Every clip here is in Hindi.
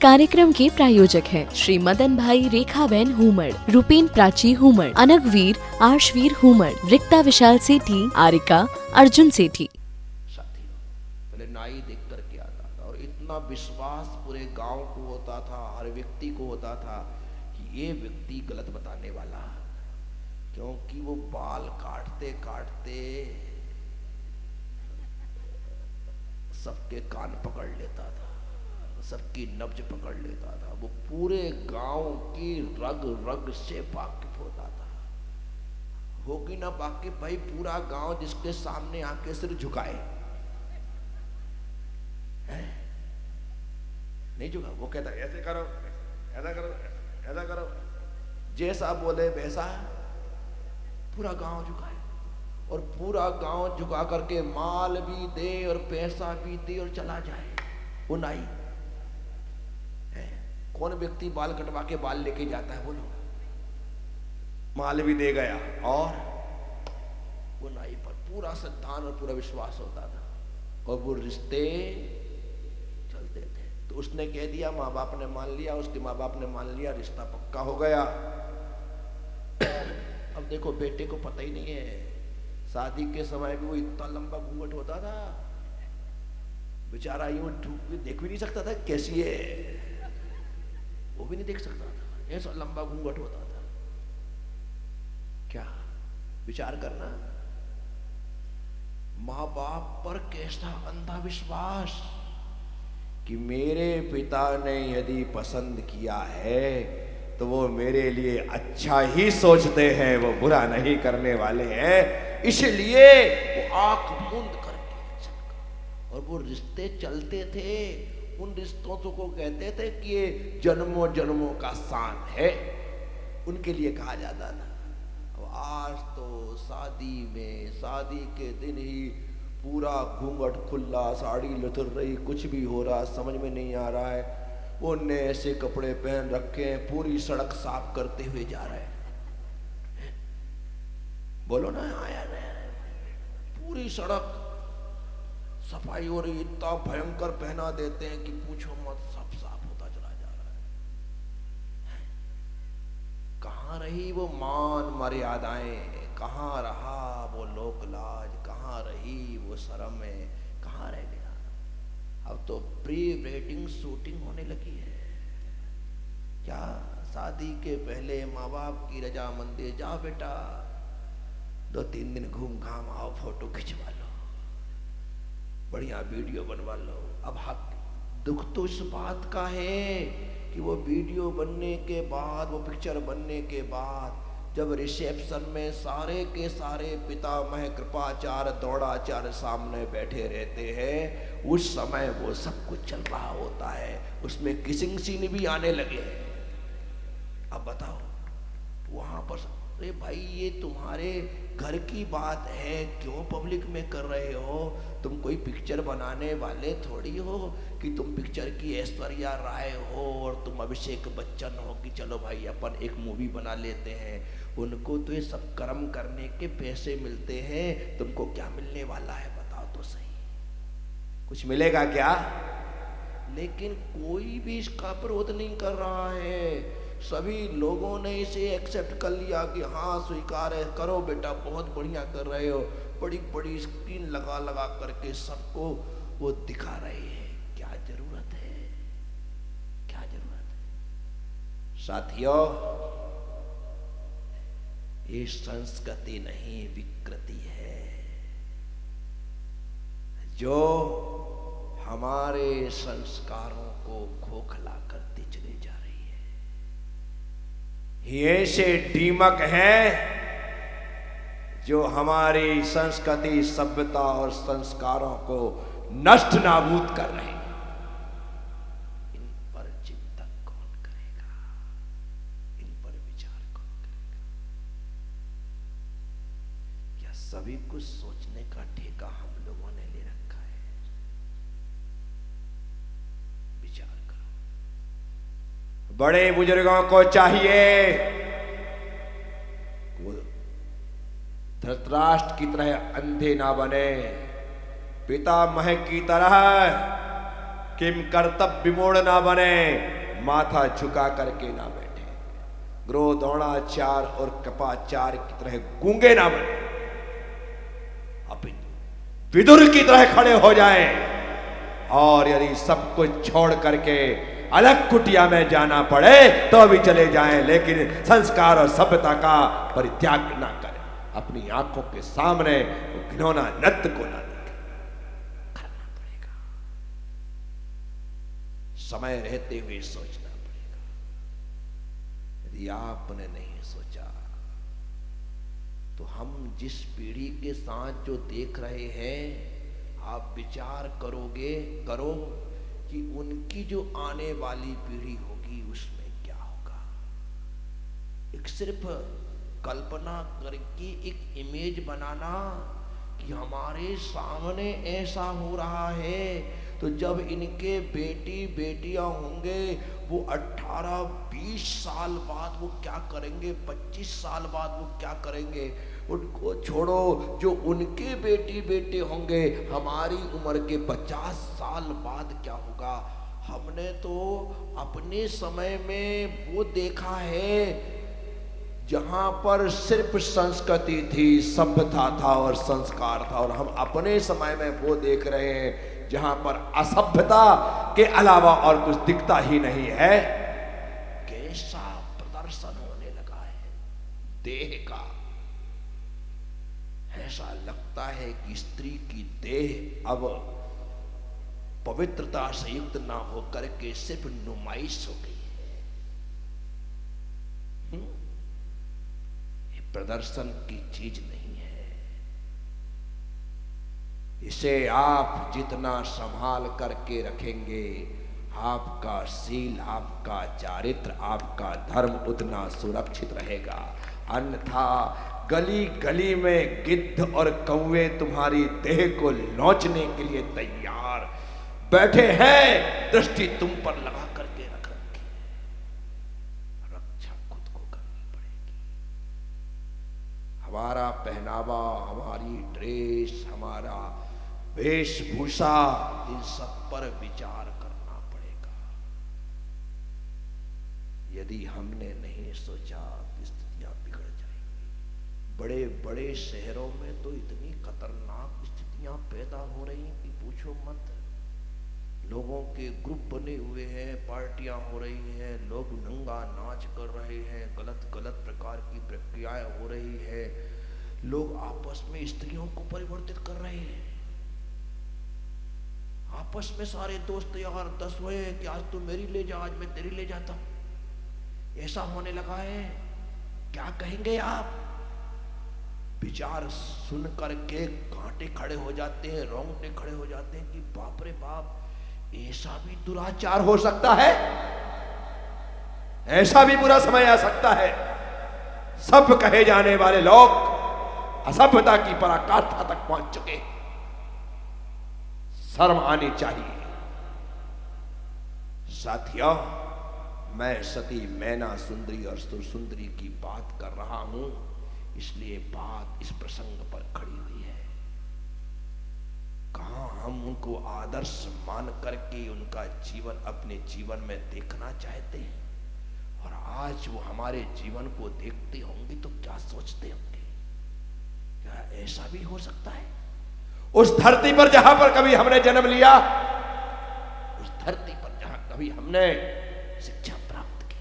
कार्यक्रम के प्रायोजक हैं श्री मदन भाई रेखाबेन हुमड़, रूपेन प्राची हुमड़, अनगवीर आर्शवीर हुमड़, रिक्ता विशाल सेठी, आरिका अर्जुन सेठी। साथियों, पहले नाई देख करके आता था और इतना विश्वास पूरे गांव को होता था, हर व्यक्ति को होता था कि ये व्यक्ति गलत बताने वाला, क्योंकि वो बाल काटते काटते सबके कान पकड़ लेता था, सबकी नब्ज पकड़ लेता था। वो पूरे गांव की रग रग से वाकिफ होता था। होगी ना वाकिफ भाई, पूरा गांव जिसके सामने आके सिर झुकाए है? नहीं झुका, वो कहता ऐसे करो, ऐसा करो, ऐसा करो, जैसा बोले वैसा पूरा गांव झुकाए, और पूरा गांव झुका करके माल भी दे और पैसा भी दे और चला जाए। वो नाई है। कौन व्यक्ति बाल कटवा के बाल लेके जाता है? बोलो। माल भी दे गया और वो नाई पर पूरा श्रद्धान और पूरा विश्वास होता था, और वो रिश्ते चलते थे। तो उसने कह दिया, माँ बाप ने मान लिया, उसके माँ बाप ने मान लिया, रिश्ता पक्का हो गया। अब देखो, बेटे को पता ही नहीं है, शादी के समय भी वो इतना लंबा घूंघट होता था, बेचारा यूं देख भी नहीं सकता था कैसी है, वो भी नहीं देख सकता था, ऐसा लंबा घूंघट होता था। क्या विचार करना, माँ बाप पर कैसा अंधा विश्वास कि मेरे पिता ने यदि पसंद किया है तो वो मेरे लिए अच्छा ही सोचते हैं, वो बुरा नहीं करने वाले हैं, इसलिए वो आंख मूंद करके चल। और वो रिश्ते चलते थे, उन रिश्तों को कहते थे कि ये जन्मों जन्मों का सान है, उनके लिए कहा जाता था। अब आज तो शादी के दिन ही पूरा घूंघट खुला, साड़ी लुथर रही, कुछ भी हो रहा समझ में नहीं आ रहा है। वो ने ऐसे कपड़े पहन रखे हैं, पूरी सड़क साफ करते हुए जा रहे हैं। बोलो ना, आया ना, पूरी सड़क सफाई हो रही, इतना भयंकर पहना देते हैं कि पूछो मत, सब साफ होता चला जा रहा है। कहाँ रही वो मान मर्यादाएं, कहाँ रहा वो लोक लाज, कहाँ रही वो शर्में, कहाँ रह गया? अब तो प्री वेडिंग शूटिंग होने लगी है। क्या शादी के पहले माँ बाप की रजामंदी, जाओ बेटा 2-3 दिन घूम घाम आओ, फोटो खिंचवा लो, बढ़िया वीडियो बनवा लो। अब हक दुख तो इस बात का है कि वो वीडियो बनने के बाद, वो पिक्चर बनने के बाद, जब रिसेप्शन में सारे के सारे पितामह कृपाचार्य दौड़ाचार्य सामने बैठे रहते हैं, उस समय वो सब कुछ चल रहा होता है, उसमें किसिंग सीन भी आने लगे हैं। अब बताओ, वहां पर अरे भाई ये तुम्हारे घर की बात है, क्यों पब्लिक में कर रहे हो? तुम कोई पिक्चर बनाने वाले थोड़ी हो कि तुम पिक्चर की ऐश्वर्या राय हो और तुम अभिषेक बच्चन हो कि चलो भाई अपन एक मूवी बना लेते हैं। उनको तो ये सब कर्म करने के पैसे मिलते हैं, तुमको क्या मिलने वाला है बताओ तो सही, कुछ मिलेगा क्या? लेकिन कोई भी इसका विरोध नहीं कर रहा है, सभी लोगों ने इसे एक्सेप्ट कर लिया कि हाँ स्वीकार है, करो बेटा, बहुत बढ़िया कर रहे हो। बड़ी बड़ी स्क्रीन लगा लगा करके सबको वो दिखा रहे हैं। क्या जरूरत है, क्या जरूरत है? साथियों, ये संस्कृति नहीं विकृति है, जो हमारे संस्कारों को खोखला करती चली जा रही है। ये से दीमक है जो हमारी संस्कृति, सभ्यता और संस्कारों को नष्ट नाबूद कर रहे हैं। इन पर चिंतन कौन करेगा? इन पर विचार कौन करेगा? क्या सभी कुछ सोचने का ठेका हम लोगों ने ले रखा है? विचार करो। बड़े बुजुर्गों को चाहिए धृतराष्ट्र की तरह अंधे ना बने, पितामह की तरह किम कर्तव्य विमूढ़ ना बने, माथा झुका करके ना बैठे, ग्रोह द्रोणाचार्य और कृपाचार्य की तरह गूंगे ना बने, अपितु विदुर की तरह खड़े हो जाएं। और यदि सब कुछ छोड़ करके अलग कुटिया में जाना पड़े तो भी चले जाएं, लेकिन संस्कार और सभ्यता का परित्याग ना करें। अपनी आंखों के सामने वो घिनौना नृत्य को ना देखें, करना पड़ेगा। समय रहते हुए सोचना पड़ेगा। यदि आपने नहीं सोचा तो हम जिस पीढ़ी के साथ जो देख रहे हैं, आप विचार करो कि उनकी जो आने वाली पीढ़ी होगी उसमें क्या होगा। एक सिर्फ कल्पना करके एक इमेज बनाना कि हमारे सामने ऐसा हो रहा है, तो जब इनके बेटी बेटियां होंगे वो 18-20 साल बाद वो क्या करेंगे, 25 साल बाद वो क्या करेंगे, उनको छोड़ो। जो उनके बेटी बेटे होंगे हमारी उम्र के 50 साल बाद क्या होगा। हमने तो अपने समय में वो देखा है जहां पर सिर्फ संस्कृति थी, सभ्यता था और संस्कार था, और हम अपने समय में वो देख रहे हैं जहां पर असभ्यता के अलावा और कुछ दिखता ही नहीं है। कैसा प्रदर्शन होने लगा है देह का। ऐसा लगता है कि स्त्री की देह अब पवित्रता से युक्त ना होकर के सिर्फ नुमाइश हो गई है। ये प्रदर्शन की चीज नहीं है। इसे आप जितना संभाल करके रखेंगे, आपका शील, आपका चारित्र, आपका धर्म उतना सुरक्षित रहेगा। अन्यथा गली गली में गिद्ध और कौवे तुम्हारी देह को नोचने के लिए तैयार बैठे हैं। दृष्टि तुम पर लगा करके रख रखी है। रक्षा खुद को करनी पड़ेगी। हमारा पहनावा, हमारी ड्रेस, हमारा वेशभूषा, इन सब पर विचार करना पड़ेगा। यदि हमने नहीं सोचा तो स्थितियां बिगड़ जाएंगी। बड़े बड़े शहरों में तो इतनी खतरनाक स्थितियां पैदा हो रही हैं कि पूछो मत। लोगों के ग्रुप बने हुए हैं, पार्टियां हो रही हैं, लोग नंगा नाच कर रहे हैं, गलत गलत प्रकार की प्रक्रियाएं हो रही है। लोग आपस में स्त्रियों को परिवर्तित कर रहे हैं। आपस में सारे दोस्त यार 10 हुए कि आज तू मेरी ले जा, आज मैं तेरी ले जाता हूं। ऐसा होने लगा है। क्या कहेंगे आप? विचार सुन करके कांटे खड़े हो जाते हैं, रोंगटे खड़े हो जाते हैं कि बाप रे बाप, ऐसा भी दुराचार हो सकता है, ऐसा भी बुरा समय आ सकता है। सब कहे जाने वाले लोग असभ्यता की पराकाष्ठा तक पहुंच चुके। शर्म आनी चाहिए। साथियों, मैं सती मैना सुंदरी और सुरसुंदरी की बात कर रहा हूं, इसलिए बात इस प्रसंग पर खड़ी हुई है। कहां हम उनको आदर्श मान करके उनका जीवन अपने जीवन में देखना चाहते हैं, और आज वो हमारे जीवन को देखते होंगे तो क्या सोचते होंगे? क्या ऐसा भी हो सकता है? उस धरती पर जहां पर कभी हमने जन्म लिया, उस धरती पर जहां कभी हमने शिक्षा प्राप्त की,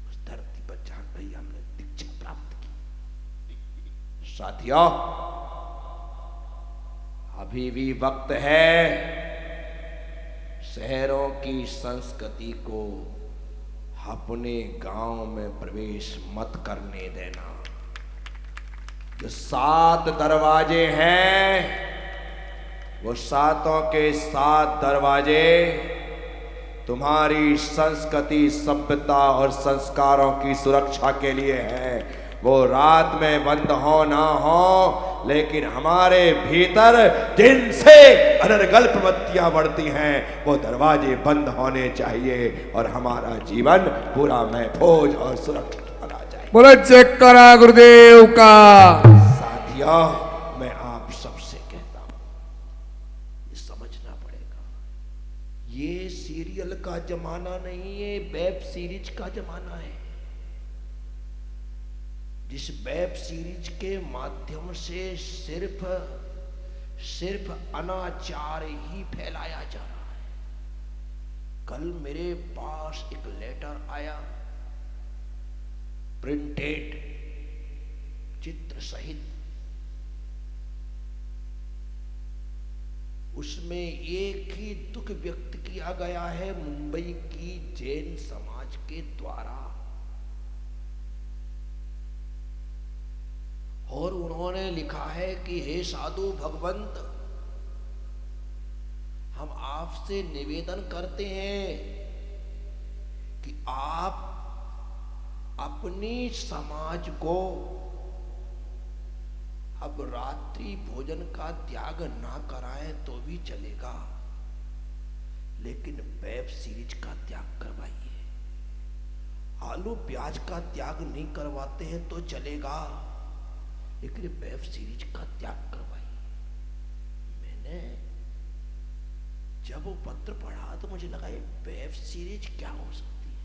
उस धरती पर जहां कभी हमने दीक्षा प्राप्त की। साथियों, अभी भी वक्त है शहरों की संस्कृति को अपने गांव में प्रवेश मत करने देना। जो 7 दरवाजे हैं, वो 7 के 7 दरवाजे तुम्हारी संस्कृति, सभ्यता और संस्कारों की सुरक्षा के लिए हैं। वो रात में बंद हो ना हो, लेकिन हमारे भीतर जिनसे अनर्गल प्रवृत्तियां बढ़ती हैं, वो दरवाजे बंद होने चाहिए और हमारा जीवन पूरा महफूज और सुरक्षित बना जाए। बोलो चेक करा गुरुदेव का। साथियों, मैं आप सबसे कहता हूं, ये समझना पड़ेगा का जमाना नहीं है, वेब सीरीज का जमाना है। जिस वेब सीरीज के माध्यम से सिर्फ अनाचार ही फैलाया जा रहा है। कल मेरे पास एक लेटर आया, प्रिंटेड चित्र सहित। उसमें एक ही दुख व्यक्त किया गया है मुंबई की जैन समाज के द्वारा, और उन्होंने लिखा है कि हे साधु भगवंत, हम आपसे निवेदन करते हैं कि आप अपनी समाज को अब रात्रि भोजन का त्याग ना कराएं तो भी चलेगा, लेकिन वेब सीरीज का त्याग करवाइए। आलू प्याज का त्याग नहीं करवाते हैं तो चलेगा, लेकिन वेब सीरीज का त्याग करवाइए। मैंने जब वो पत्र पढ़ा तो मुझे लगा ये वेब सीरीज क्या हो सकती है।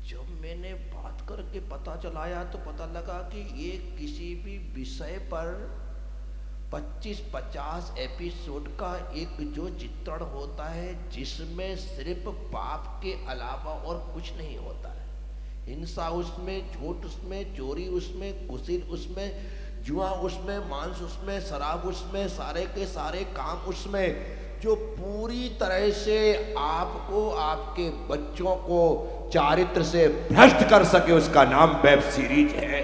जब मैंने बात करके पता चलाया तो पता लगा कि ये किसी भी विषय पर 25-50 एपिसोड का एक जो चित्रण होता है, जिसमें सिर्फ पाप के अलावा और कुछ नहीं होता है। हिंसा उसमें, झूठ उसमें, चोरी उसमें, कुसीर उसमें, जुआ उसमें, मांस उसमें, शराब उसमें, सारे के सारे काम उसमें, जो पूरी तरह से आपको, आपके बच्चों को चारित्र से भ्रष्ट कर सके, उसका नाम वेब सीरीज है।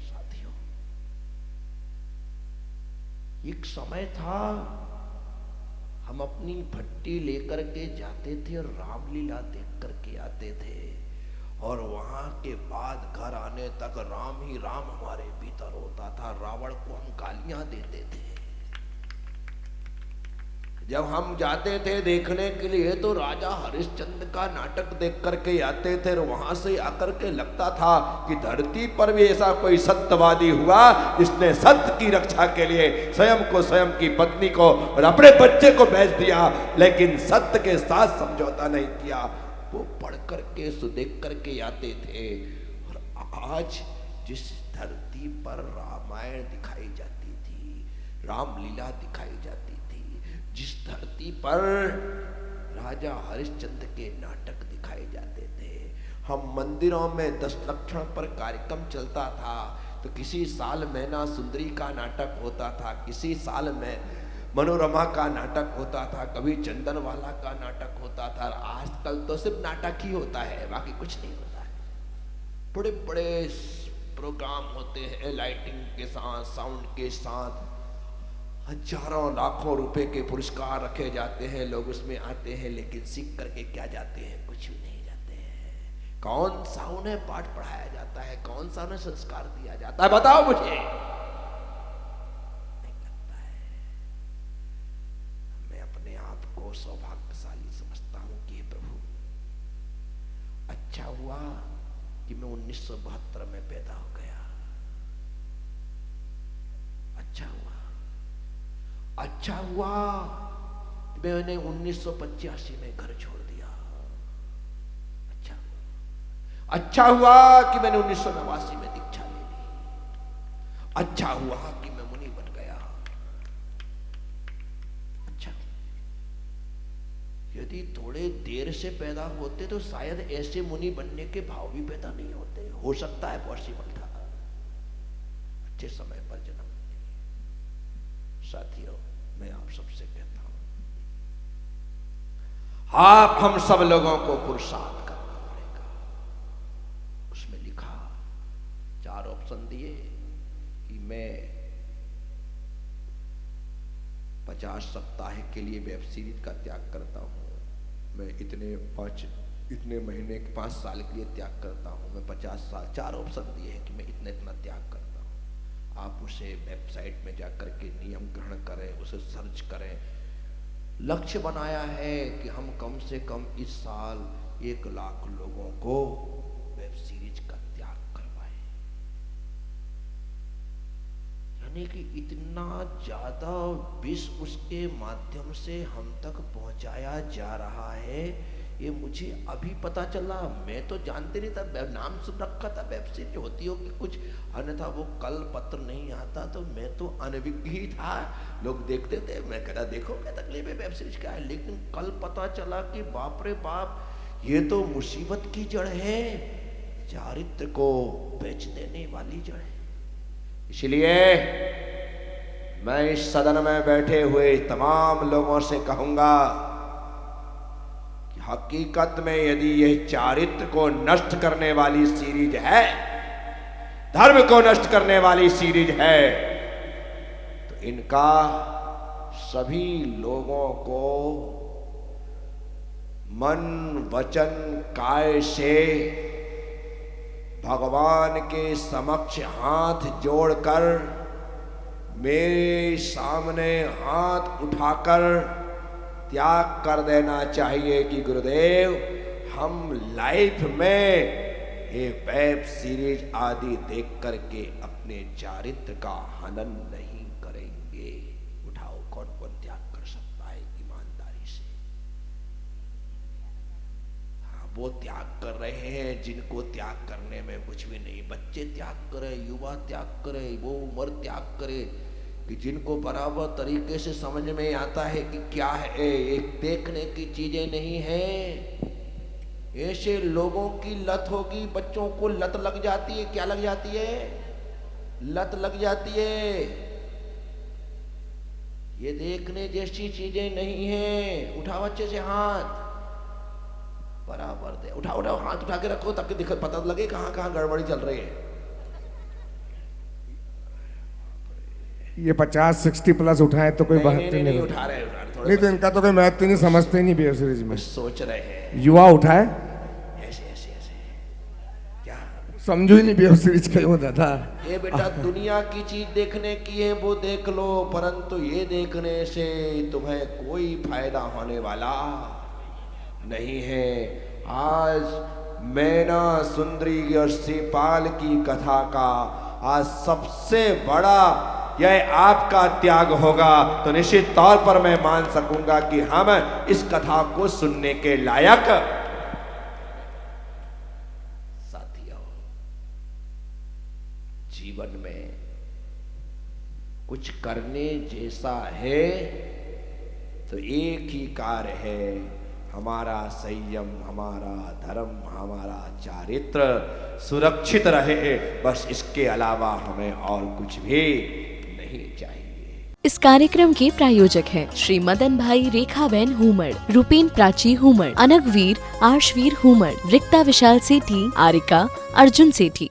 साथियों, एक समय था हम अपनी भट्टी लेकर के जाते थे और रामलीला देख करके आते थे, और वहां के बाद घर आने तक राम ही राम हमारे भीतर होता था। रावण को हम गालियां देते थे। जब हम जाते थे देखने के लिए तो राजा हरिश्चंद्र का नाटक देख करके आते थे, और वहां से आकर के लगता था कि धरती पर भी ऐसा कोई सत्यवादी हुआ जिसने सत्य की रक्षा के लिए स्वयं को, स्वयं की पत्नी को और अपने बच्चे को बेच दिया, लेकिन सत्य के साथ समझौता नहीं किया। वो पढ़ करके, देख करके आते थे। और आज जिस धरती पर रामायण दिखाई जाती थी, रामलीला दिखाई जाती थी, जिस धरती पर राजा हरिश्चंद्र के नाटक दिखाए जाते थे, हम मंदिरों में 10 लक्षण पर कार्यक्रम चलता था, तो किसी साल मैना सुंदरी का नाटक होता था, किसी साल में मनोरमा का नाटक होता था, कभी चंदनवाला का नाटक होता था। आजकल तो सिर्फ नाटक ही होता है, बाकी कुछ नहीं होता है। बड़े बड़े प्रोग्राम होते हैं लाइटिंग के साथ, साउंड के साथ, हजारों लाखों रुपए के पुरस्कार रखे जाते हैं, लोग उसमें आते हैं, लेकिन सीख करके क्या जाते हैं? कुछ भी नहीं जाते हैं। कौन सा उन्हें पाठ पढ़ाया जाता है, कौन सा उन्हें संस्कार दिया जाता है, बताओ मुझे। सौभाग्यशाली समझता हूं कि प्रभु, अच्छा हुआ कि मैं 1972 में पैदा हो गया। अच्छा हुआ कि मैंने 1985 में घर छोड़ दिया। अच्छा हुआ कि मैंने 1989 में दीक्षा ले ली। अच्छा हुआ कि मैं मुनि बन गया। यदि थोड़े देर से पैदा होते तो शायद ऐसे मुनि बनने के भाव भी पैदा नहीं होते। हो सकता है, पॉसिबल था। अच्छे समय पर जन्म लिए। साथियों, मैं आप सबसे कहता हूं, आप हम सब लोगों को पुरुषार्थ करना पड़ेगा। उसमें लिखा, 4 ऑप्शन दिए कि मैं 50 सप्ताह के लिए वेब सीरीज का त्याग करता हूं, मैं इतने महीने 5 साल के लिए त्याग करता हूं, मैं 50 साल। 4 ऑप्शन दिए हैं कि मैं इतना त्याग करता हूं। आप उसे वेबसाइट में जाकर के नियम ग्रहण करें, उसे सर्च करें। लक्ष्य बनाया है कि हम कम से कम इस साल 1 लाख लोगों को वेब सीरीज का त्याग करवाएं। यानी कि इतना ज्यादा विष उसके माध्यम से हम तक पहुंचाया जा रहा है, ये मुझे अभी पता चला। मैं तो जानते नहीं था, नाम सुन रखा था वेब सीरीज होती होगी कुछ, अन्यथा वो कल पत्र नहीं आता तो मैं तो अनभिज्ञ ही था। लोग देखते थे, मैं कहता देखो क्या तकलीफ है, वेब सीरीज क्या है, लेकिन कल पता चला कि बाप रे बाप, ये तो मुसीबत की जड़ है, चारित्र को बेच देने वाली जड़ है। इसलिए मैं इस सदन में बैठे हुए तमाम लोगों से कहूंगा, हकीकत में यदि यह चारित्र को नष्ट करने वाली सीरीज है, धर्म को नष्ट करने वाली सीरीज है, तो इनका सभी लोगों को मन वचन काय से भगवान के समक्ष हाथ जोड़कर, मेरे सामने हाथ उठाकर त्याग कर देना चाहिए कि गुरुदेव, हम लाइफ में ये वेब सीरीज आदि देख करके अपने चारित्र का हनन नहीं करेंगे। उठाओ, कौन कौन त्याग कर सकता है ईमानदारी से? हाँ, वो त्याग कर रहे हैं जिनको त्याग करने में कुछ भी नहीं। बच्चे त्याग करे, युवा त्याग करे, वो उम्र त्याग करे कि जिनको बराबर तरीके से समझ में आता है कि क्या है, एक देखने की चीजें नहीं है। ऐसे लोगों की लत होगी, बच्चों को लत लग जाती है। क्या लग जाती है? लत लग जाती है। ये देखने जैसी चीजें नहीं है। उठाओ अच्छे से हाथ, बराबर दे, उठाओ उठाओ हाथ उठा के रखो ताकि पता लगे कहां कहां गड़बड़ी चल रही है। ये 50-60 प्लस उठाए तो कोई बात नहीं उठा रहे नहीं, तो इनका तो कोई महत्व नहीं, समझते नहीं वेब सीरीज में। सोच रहे हैं युवा उठाए ऐसे ऐसे ऐसे, क्या समझो ही नहीं वेब सीरीज का होता था। ये बेटा दुनिया की चीज देखने की है वो देख लो, परंतु ये देखने से तुम्हें कोई फायदा होने वाला नहीं है। आज मैना सुंदरी और शिवपाल की कथा का आज सबसे बड़ा यह आपका त्याग होगा, तो निश्चित तौर पर मैं मान सकूंगा कि हम इस कथा को सुनने के लायक। साथियों, जीवन में कुछ करने जैसा है तो एक ही कार्य है, हमारा संयम, हमारा धर्म, हमारा चारित्र सुरक्षित रहे, बस इसके अलावा हमें और कुछ भी नहीं चाहिए। इस कार्यक्रम के प्रायोजक हैं श्री मदन भाई रेखाबेन हुमड़, रूपेन प्राची हुमड़, अनगवीर आर्शवीर हुमड़, रिक्ता विशाल सेठी, आरिका अर्जुन सेठी।